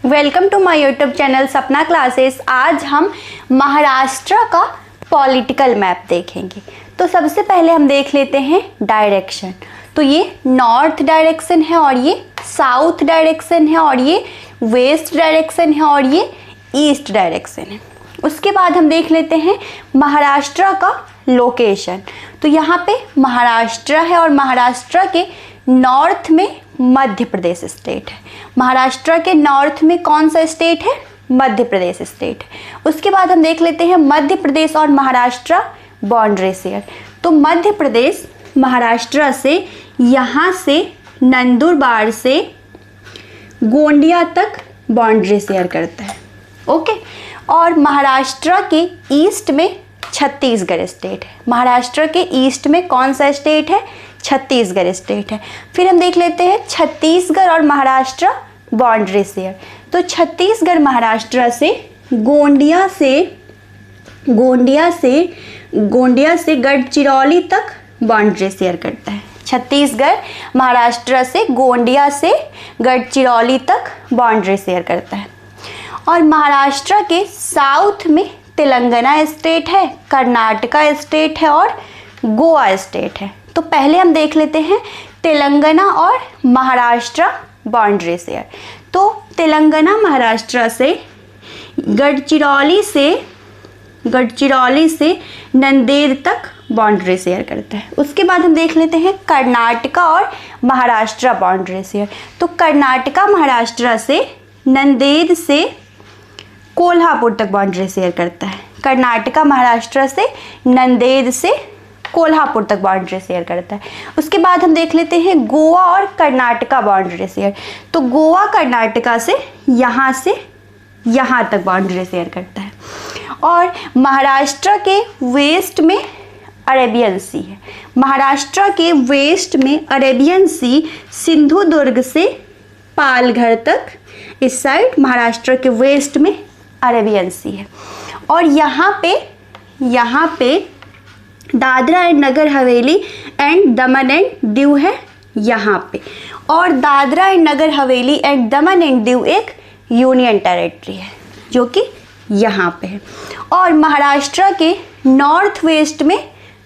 Welcome to my YouTube channel Sapna classes. आज हम महाराष्ट्र का पॉलिटिकल मैप देखेंगे। तो सबसे पहले हम देख लेते हैं डायरेक्शन। तो ये नॉर्थ डायरेक्शन है और ये साउथ डायरेक्शन है और ये वेस्ट डायरेक्शन है और ये ईस्ट डायरेक्शन है। उसके बाद हम देख लेते हैं महाराष्ट्र का लोकेशन। तो यहाँ पे महाराष्ट्र है और महाराष्ट्र के नॉर्थ में मध्य प्रदेश स्टेट है। महाराष्ट्र के नॉर्थ में कौन सा स्टेट है? मध्य प्रदेश स्टेट है। उसके बाद हम देख लेते हैं मध्य प्रदेश और महाराष्ट्र बाउंड्री शेयर। तो मध्य प्रदेश महाराष्ट्र से यहाँ से नंदुरबार से गोंदिया तक बाउंड्री शेयर करता है। ओके। और महाराष्ट्र के ईस्ट में छत्तीसगढ़ स्टेट है। महाराष्ट्र के ईस्ट में कौन सा स्टेट है? छत्तीसगढ़ स्टेट है। फिर हम देख लेते हैं छत्तीसगढ़ और महाराष्ट्र बाउंड्री शेयर। तो छत्तीसगढ़ महाराष्ट्र से गोंदिया से गढ़चिरौली तक बाउंड्री शेयर करता है। छत्तीसगढ़ महाराष्ट्र से गोंदिया से गढ़चिरौली तक बाउंड्री शेयर करता है। और महाराष्ट्र के साउथ में तेलंगाना स्टेट है, कर्नाटका स्टेट है और गोवा स्टेट है। तो पहले हम देख लेते हैं तेलंगाना और महाराष्ट्र बाउंड्री शेयर। तो तेलंगाना महाराष्ट्र से गढ़चिरौली से नंदेड़ तक बाउंड्री शेयर करता है। उसके बाद हम देख लेते हैं कर्नाटका और महाराष्ट्र बाउंड्री शेयर। तो कर्नाटका महाराष्ट्र से नंदेड़ से कोल्हापुर तक बाउंड्री शेयर करता है। कर्नाटका महाराष्ट्र से नंदेड़ से कोल्हापुर तक बाउंड्री शेयर करता है। उसके बाद हम देख लेते हैं गोवा और कर्नाटका बाउंड्री शेयर। तो गोवा कर्नाटका से यहाँ तक बाउंड्री शेयर करता है। और महाराष्ट्र के वेस्ट में अरेबियन सी है। महाराष्ट्र के वेस्ट में अरेबियन सी सिंधुदुर्ग से पालघर तक, इस साइड महाराष्ट्र के वेस्ट में अरेबियन सी है। और यहाँ पे Dadra and Nagar Haveli and Daman and Diu है यहाँ पे। और Dadra and Nagar Haveli and Daman and Diu एक यूनियन टेरिटरी है जो कि यहाँ पे है। और महाराष्ट्र के नॉर्थ वेस्ट में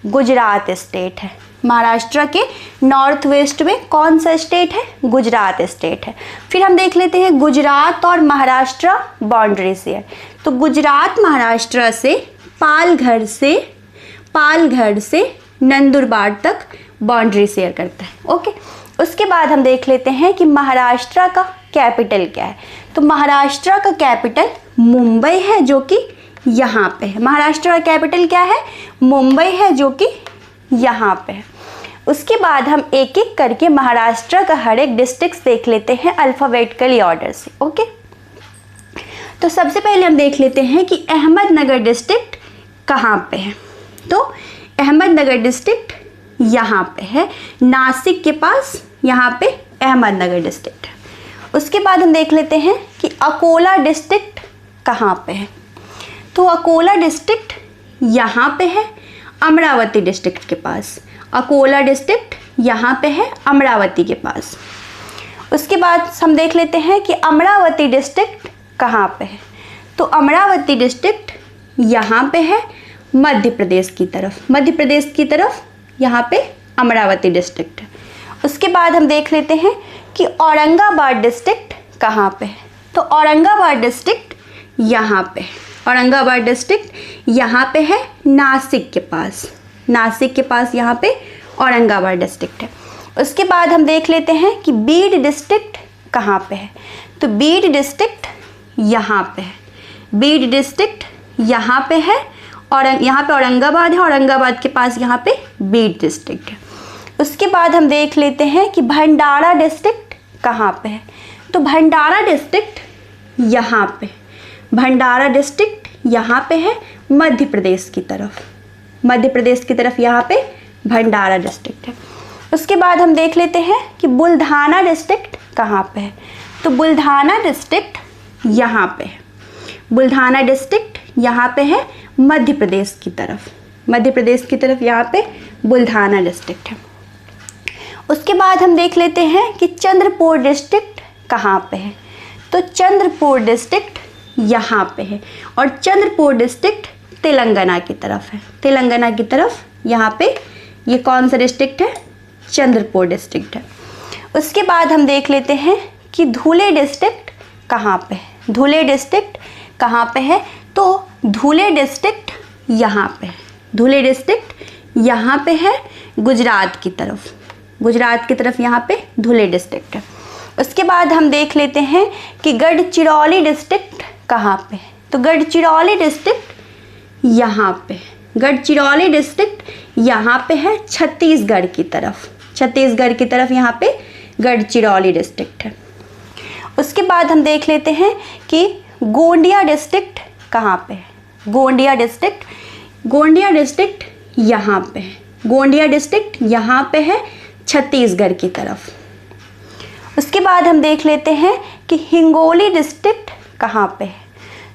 गुजरात स्टेट है। महाराष्ट्र के नॉर्थ वेस्ट में कौन सा स्टेट है? गुजरात स्टेट है। फिर हम देख लेते हैं गुजरात और महाराष्ट्र बाउंड्री शेयर। तो गुजरात महाराष्ट्र से पालघर से नंदुरबार तक बाउंड्री शेयर करता है। ओके। उसके बाद हम देख लेते हैं कि महाराष्ट्र का कैपिटल क्या है। तो महाराष्ट्र का कैपिटल मुंबई है जो कि यहाँ पे है। महाराष्ट्र का कैपिटल क्या है? मुंबई है जो कि यहाँ पे है। उसके बाद हम एक एक करके महाराष्ट्र का हर एक डिस्ट्रिक्ट देख लेते हैं अल्फ़ाबेटिकली ऑर्डर से। ओके। तो सबसे पहले हम देख लेते हैं कि अहमदनगर डिस्ट्रिक्ट कहाँ पे है। तो अहमदनगर डिस्ट्रिक्ट यहाँ पे है, नासिक के पास यहाँ पे अहमदनगर डिस्ट्रिक्ट है। उसके बाद हम देख लेते हैं कि अकोला डिस्ट्रिक्ट कहाँ पे है। तो अकोला डिस्ट्रिक्ट यहाँ पे है, अमरावती डिस्ट्रिक्ट के पास। अकोला डिस्ट्रिक्ट यहाँ पे है, अमरावती के पास। उसके बाद हम देख लेते हैं कि अमरावती डिस्ट्रिक्ट कहाँ पे है। तो अमरावती डिस्ट्रिक्ट यहाँ पे है, मध्य प्रदेश की तरफ यहाँ पे अमरावती डिस्ट्रिक्ट है। उसके बाद हम देख लेते हैं कि औरंगाबाद डिस्ट्रिक्ट कहाँ पे है। तो औरंगाबाद डिस्ट्रिक्ट यहाँ पे है। औरंगाबाद डिस्ट्रिक्ट यहाँ पे है, नासिक के पास यहाँ पे औरंगाबाद डिस्ट्रिक्ट है। उसके बाद हम देख लेते हैं कि बीड डिस्ट्रिक्ट कहाँ पे है। तो बीड डिस्ट्रिक्ट यहाँ पे है। बीड डिस्ट्रिक्ट यहाँ पे है और यहाँ पे औरंगाबाद है, औरंगाबाद के पास यहाँ पे बीड डिस्ट्रिक्ट है। उसके बाद हम देख लेते हैं कि भंडारा डिस्ट्रिक्ट कहाँ पे है। तो भंडारा डिस्ट्रिक्ट यहाँ पे, भंडारा डिस्ट्रिक्ट यहाँ पे है, मध्य प्रदेश की तरफ यहाँ पे भंडारा डिस्ट्रिक्ट है। उसके बाद हम देख लेते हैं कि बुल्ढाना डिस्ट्रिक्ट कहाँ पे है। तो बुल्ढाना डिस्ट्रिक्ट यहाँ पे है। बुल्ढाना डिस्ट्रिक्ट यहाँ पे है, मध्य प्रदेश की तरफ यहाँ पे बुल्ढाना डिस्ट्रिक्ट है। उसके बाद हम देख लेते हैं कि चंद्रपुर डिस्ट्रिक्ट कहाँ पे है। तो चंद्रपुर डिस्ट्रिक्ट यहाँ पे है और चंद्रपुर डिस्ट्रिक्ट तेलंगाना की तरफ है। तेलंगाना की तरफ यहाँ पे ये कौन सा डिस्ट्रिक्ट है? चंद्रपुर डिस्ट्रिक्ट है। उसके बाद हम देख लेते हैं कि धुले डिस्ट्रिक्ट कहाँ पे है। धुले डिस्ट्रिक्ट कहाँ पे है? तो धुले डिस्ट्रिक्ट यहाँ पे है। धुले डिस्ट्रिक्ट यहाँ पे है गुजरात की तरफ। गुजरात की तरफ यहाँ पे धुले डिस्ट्रिक्ट है। उसके बाद हम देख लेते हैं कि गढ़चिरौली डिस्ट्रिक्ट कहाँ पे है। तो गढ़चिरौली डिस्ट्रिक्ट यहाँ पे, गढ़चिरौली डिस्ट्रिक्ट यहाँ पे है छत्तीसगढ़ की तरफ। छत्तीसगढ़ की तरफ यहाँ पे गढ़चिरौली डिस्ट्रिक्ट है। उसके बाद हम देख लेते हैं कि गोंडिया डिस्ट्रिक्ट कहाँ पे है। गोंडिया डिस्ट्रिक्ट, गोंडिया डिस्ट्रिक्ट यहाँ पे है। गोंडिया डिस्ट्रिक्ट यहाँ पे है छत्तीसगढ़ की तरफ। उसके बाद हम देख लेते हैं कि हिंगोली डिस्ट्रिक्ट कहाँ पे है।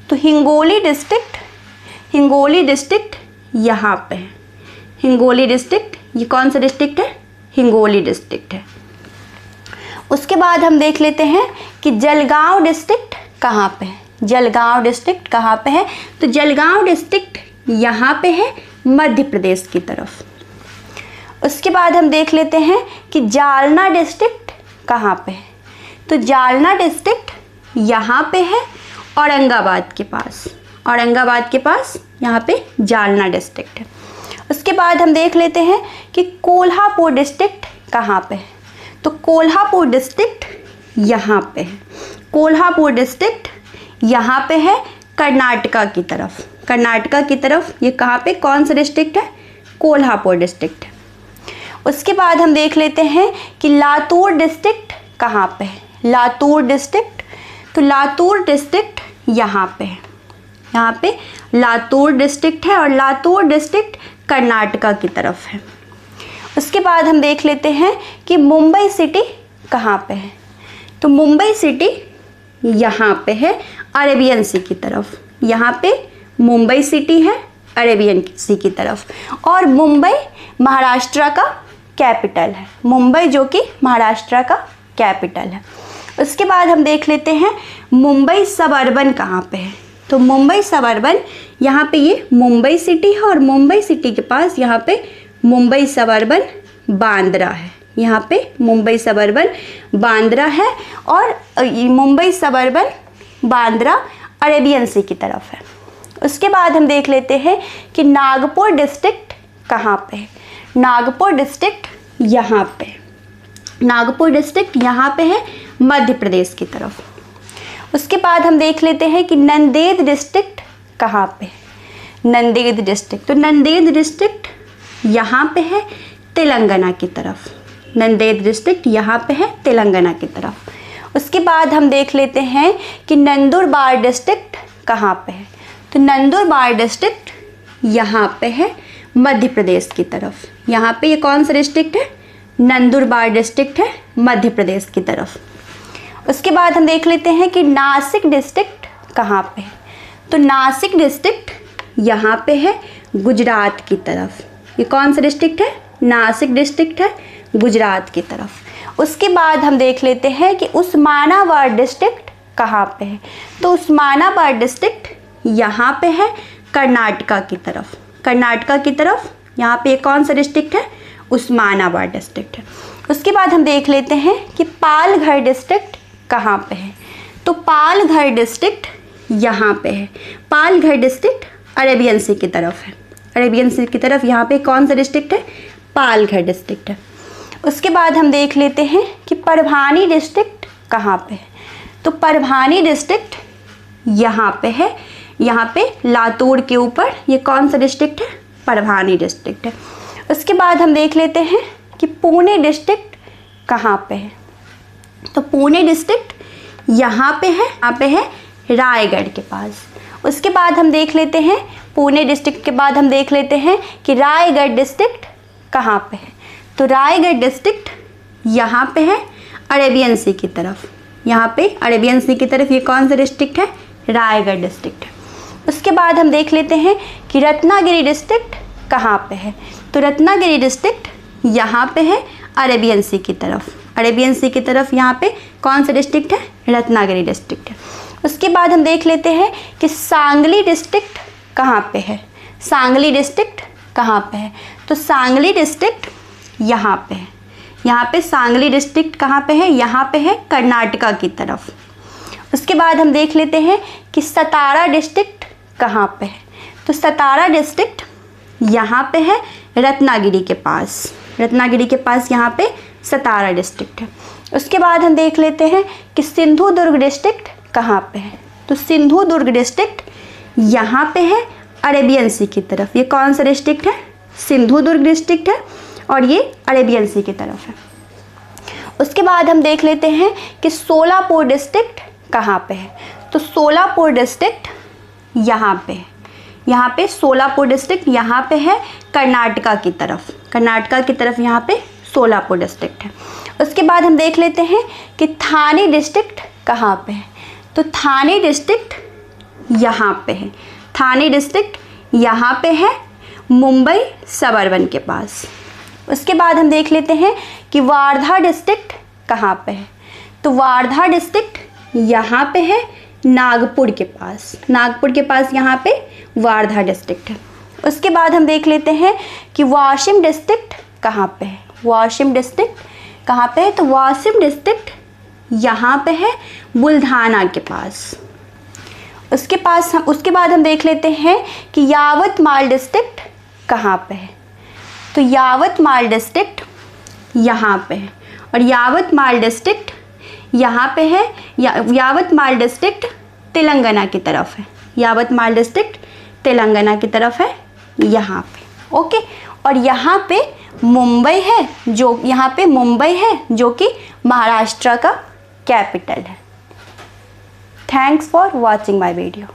तो हिंगोली डिस्ट्रिक्ट, हिंगोली डिस्ट्रिक्ट यहाँ पे है। हिंगोली डिस्ट्रिक्ट, ये कौन सा डिस्ट्रिक्ट है? हिंगोली डिस्ट्रिक्ट है। उसके बाद हम देख लेते हैं कि जलगांव डिस्ट्रिक्ट कहाँ पे है। जलगांव डिस्ट्रिक्ट कहाँ पे है? तो जलगांव डिस्ट्रिक्ट यहाँ पे है मध्य प्रदेश की तरफ। उसके बाद हम देख लेते हैं कि जालना डिस्ट्रिक्ट कहाँ पे है। तो जालना डिस्ट्रिक्ट यहाँ पे है औरंगाबाद के पास। औरंगाबाद के पास यहाँ पे जालना डिस्ट्रिक्ट है। उसके बाद हम देख लेते हैं कि कोल्हापुर डिस्ट्रिक्ट कहाँ पे है। तो कोल्हापुर डिस्ट्रिक्ट यहाँ पे है। कोल्हापुर डिस्ट्रिक्ट यहाँ पे है कर्नाटका की तरफ। कर्नाटका की तरफ ये कहाँ पे, कौन सा डिस्ट्रिक्ट है? कोल्हापुर डिस्ट्रिक्ट है। उसके बाद हम देख लेते हैं कि लातूर डिस्ट्रिक्ट कहाँ पे है। लातूर डिस्ट्रिक्ट, तो लातूर डिस्ट्रिक्ट यहाँ पे है। यहाँ पे लातूर डिस्ट्रिक्ट है और लातूर डिस्ट्रिक्ट कर्नाटका की तरफ है। उसके बाद हम देख लेते हैं कि मुंबई सिटी कहाँ पे है। तो मुंबई सिटी यहाँ पे है अरेबियन सी की तरफ। यहाँ पे मुंबई सिटी है अरेबियन सी की तरफ और मुंबई महाराष्ट्र का कैपिटल है। मुंबई जो कि महाराष्ट्र का कैपिटल है। उसके बाद हम देख लेते हैं मुंबई सबअर्बन कहाँ पे है। तो मुंबई सबअर्बन, यहाँ पे ये मुंबई सिटी है और मुंबई सिटी के पास यहाँ पे मुंबई सबअर्बन बांद्रा है। यहाँ पे मुंबई सबअर्बन बांद्रा है और मुंबई सबअर्बन बांद्रा अरेबियन सी की तरफ है। उसके बाद हम देख लेते हैं कि नागपुर डिस्ट्रिक्ट कहाँ पे है। नागपुर डिस्ट्रिक्ट यहाँ पे, नागपुर डिस्ट्रिक्ट यहाँ पे है मध्य प्रदेश की तरफ। उसके बाद हम देख लेते हैं कि नंदेद डिस्ट्रिक्ट कहाँ पे है। नंदेद डिस्ट्रिक्ट, तो नंदेद डिस्ट्रिक्ट यहाँ पे है तेलंगाना की तरफ। नंदेद डिस्ट्रिक्ट यहाँ पे है तेलंगाना की तरफ। उसके बाद हम देख लेते हैं कि नंदुरबार डिस्ट्रिक्ट कहाँ पे है। तो नंदुरबार डिस्ट्रिक्ट यहाँ पे है मध्य प्रदेश की तरफ। यहाँ पे ये कौन सा डिस्ट्रिक्ट है? नंदुरबार डिस्ट्रिक्ट है मध्य प्रदेश की तरफ। उसके बाद हम देख लेते हैं कि नासिक डिस्ट्रिक्ट कहाँ पे है। तो नासिक डिस्ट्रिक्ट यहाँ पे है गुजरात की तरफ। ये कौन सा डिस्ट्रिक्ट है? नासिक डिस्ट्रिक्ट है गुजरात की तरफ। उसके बाद हम देख लेते हैं कि उस्मानाबाद डिस्ट्रिक्ट कहाँ पे है। तो उस्मानाबाद डिस्ट्रिक्ट यहाँ पे है कर्नाटका की तरफ। कर्नाटका की तरफ यहाँ पे कौन सा डिस्ट्रिक्ट है? उस्मानाबाद डिस्ट्रिक्ट है। उसके बाद हम देख लेते हैं कि पालघर डिस्ट्रिक्ट कहाँ पे है। तो पालघर डिस्ट्रिक्ट यहाँ पे है। पालघर डिस्ट्रिक्ट अरेबियन सी की तरफ है। अरेबियन सी की तरफ यहाँ पे कौन सा डिस्ट्रिक्ट है? पालघर डिस्ट्रिक्ट है। उसके बाद हम देख लेते हैं कि परभानी डिस्ट्रिक्ट कहाँ पे है। तो परभानी डिस्ट्रिक्ट यहाँ पे है। यहाँ पे लातूर के ऊपर ये कौन सा डिस्ट्रिक्ट है? परभानी डिस्ट्रिक्ट है। उसके बाद हम देख लेते हैं कि पुणे डिस्ट्रिक्ट कहाँ पे है। तो पुणे डिस्ट्रिक्ट यहाँ पे है, यहाँ पे है रायगढ़ के पास। उसके बाद हम देख लेते हैं पुणे डिस्ट्रिक्ट के बाद हम देख लेते हैं कि रायगढ़ डिस्ट्रिक्ट कहाँ पे है। तो रायगढ़ डिस्ट्रिक्ट यहाँ पे है अरेबियन सी की तरफ। यहाँ पे अरेबियन सी की तरफ ये कौन सा डिस्ट्रिक्ट है? रायगढ़ डिस्ट्रिक्ट है। उसके बाद हम देख लेते हैं कि रत्नागिरी डिस्ट्रिक्ट कहाँ पे है। तो रत्नागिरी डिस्ट्रिक्ट यहाँ पे है अरेबियन सी की तरफ। अरेबियन सी की तरफ यहाँ पे कौन सा डिस्ट्रिक्ट है, रत्नागिरी डिस्ट्रिक्ट है। उसके बाद हम देख लेते हैं कि सांगली डिस्ट्रिक्ट कहाँ पे है, सांगली डिस्ट्रिक्ट कहाँ पे है, तो सांगली डिस्ट्रिक्ट यहाँ पे है, यहाँ पे सांगली डिस्ट्रिक्ट कहाँ पे है, यहाँ पे है कर्नाटका की तरफ। उसके बाद हम देख लेते हैं कि सतारा डिस्ट्रिक्ट कहाँ पे है, तो सतारा डिस्ट्रिक्ट यहाँ पे है रत्नागिरी के पास, रत्नागिरी के पास यहाँ पे सतारा डिस्ट्रिक्ट है। उसके बाद हम देख लेते हैं कि सिंधुदुर्ग डिस्ट्रिक्ट कहाँ पे है, तो सिंधुदुर्ग डिस्ट्रिक्ट यहाँ पे है अरेबियन सी की तरफ। ये कौन सा डिस्ट्रिक्ट है, सिंधुदुर्ग डिस्ट्रिक्ट है और ये अरेबियन सी की तरफ है। उसके बाद हम देख लेते हैं कि सोलापुर डिस्ट्रिक्ट कहाँ पे है, तो सोलापुर डिस्ट्रिक्ट यहाँ पे है, यहाँ पे सोलापुर डिस्ट्रिक्ट यहाँ पे है कर्नाटका की तरफ, कर्नाटका की तरफ यहाँ पे सोलापुर डिस्ट्रिक्ट है। उसके बाद हम देख लेते हैं कि थाने डिस्ट्रिक्ट कहाँ पे है, तो थाने डिस्ट्रिक्ट यहाँ पे है, थाने डिस्ट्रिक्ट यहाँ पे है मुंबई सबअर्बन के पास। उसके बाद हम देख लेते हैं कि वार्धा डिस्ट्रिक्ट कहाँ पे है, तो वार्धा डिस्ट्रिक्ट यहाँ पे है नागपुर के पास, नागपुर के पास यहाँ पे वार्धा डिस्ट्रिक्ट है। उसके बाद हम देख लेते हैं कि वाशिम डिस्ट्रिक्ट कहाँ पे है, वाशिम डिस्ट्रिक्ट कहाँ पे है, तो वाशिम डिस्ट्रिक्ट यहाँ पे है बुल्धाना के पास। उसके बाद हम देख लेते हैं कि यावतमाल डिस्ट्रिक्ट कहाँ पे है, तो यावतमाल डिस्ट्रिक्ट यहाँ पे है और यावतमाल डिस्ट्रिक्ट यहाँ पे है, यावतमाल डिस्ट्रिक्ट तेलंगाना की तरफ है, यावतमाल डिस्ट्रिक्ट तेलंगाना की तरफ है यहाँ पे। ओके, और यहाँ पे मुंबई है, जो यहाँ पे मुंबई है जो कि महाराष्ट्र का कैपिटल है। Thanks for watching my video.